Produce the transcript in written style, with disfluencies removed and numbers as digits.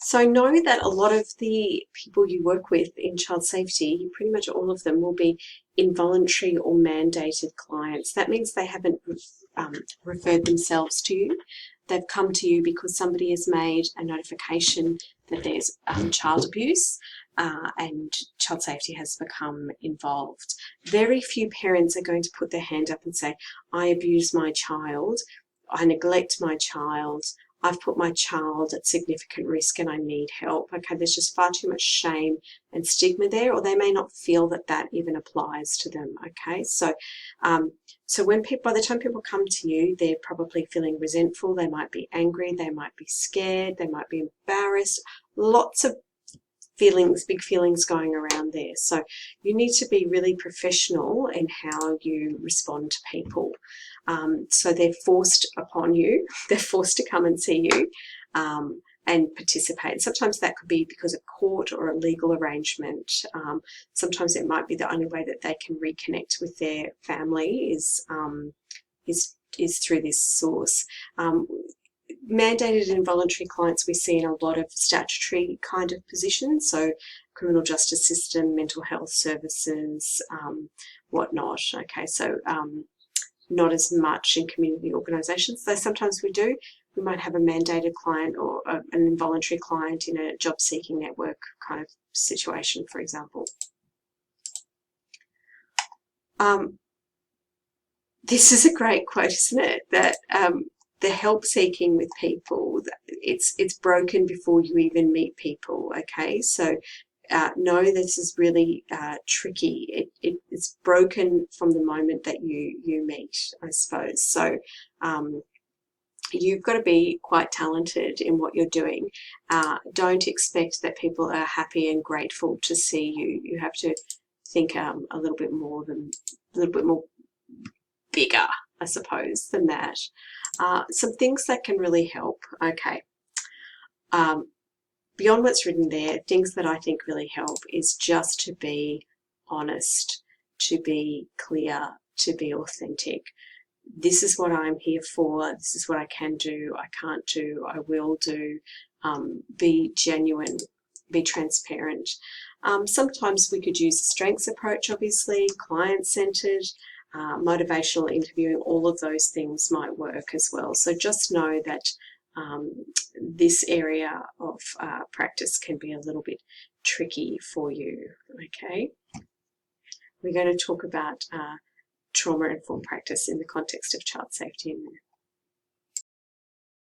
So know that a lot of the people you work with in child safety, pretty much all of them, will be involuntary or mandated clients. That means they haven't referred themselves to you. They've come to you because somebody has made a notification that there's child abuse and child safety has become involved. Very few parents are going to put their hand up and say, I abuse my child, I neglect my child, I've put my child at significant risk and I need help. Okay, there's just far too much shame and stigma there, or they may not feel that that even applies to them. Okay, so when by the time people come to you, they're probably feeling resentful, they might be angry, they might be scared, they might be embarrassed, lots of feelings, big feelings going around there. So you need to be really professional in how you respond to people. So they're forced upon you, they're forced to come and see you and participate. Sometimes that could be because of court or a legal arrangement. Sometimes it might be the only way that they can reconnect with their family is through this source. Mandated and voluntary clients we see in a lot of statutory kind of positions, so criminal justice system, mental health services, whatnot. Okay, so not as much in community organisations, though sometimes we do. We might have a mandated client or an involuntary client in a job-seeking network kind of situation, for example. This is a great quote, isn't it? That the help seeking with people, it's broken before you even meet people. Okay, so no, this is really tricky. It's broken from the moment that you meet, I suppose. So you've got to be quite talented in what you're doing. Don't expect that people are happy and grateful to see you. You have to think a little bit more bigger, I suppose, than that. Some things that can really help. Okay. Beyond what's written there, things that I think really help is just to be honest, to be clear, to be authentic. This is what I'm here for. This is what I can do, I can't do, I will do. Be genuine, be transparent. Sometimes we could use a strengths approach, obviously, client-centered, motivational interviewing, all of those things might work as well. So just know that this area of practice can be a little bit tricky for you. Okay, we're going to talk about trauma-informed practice in the context of child safety in a minute.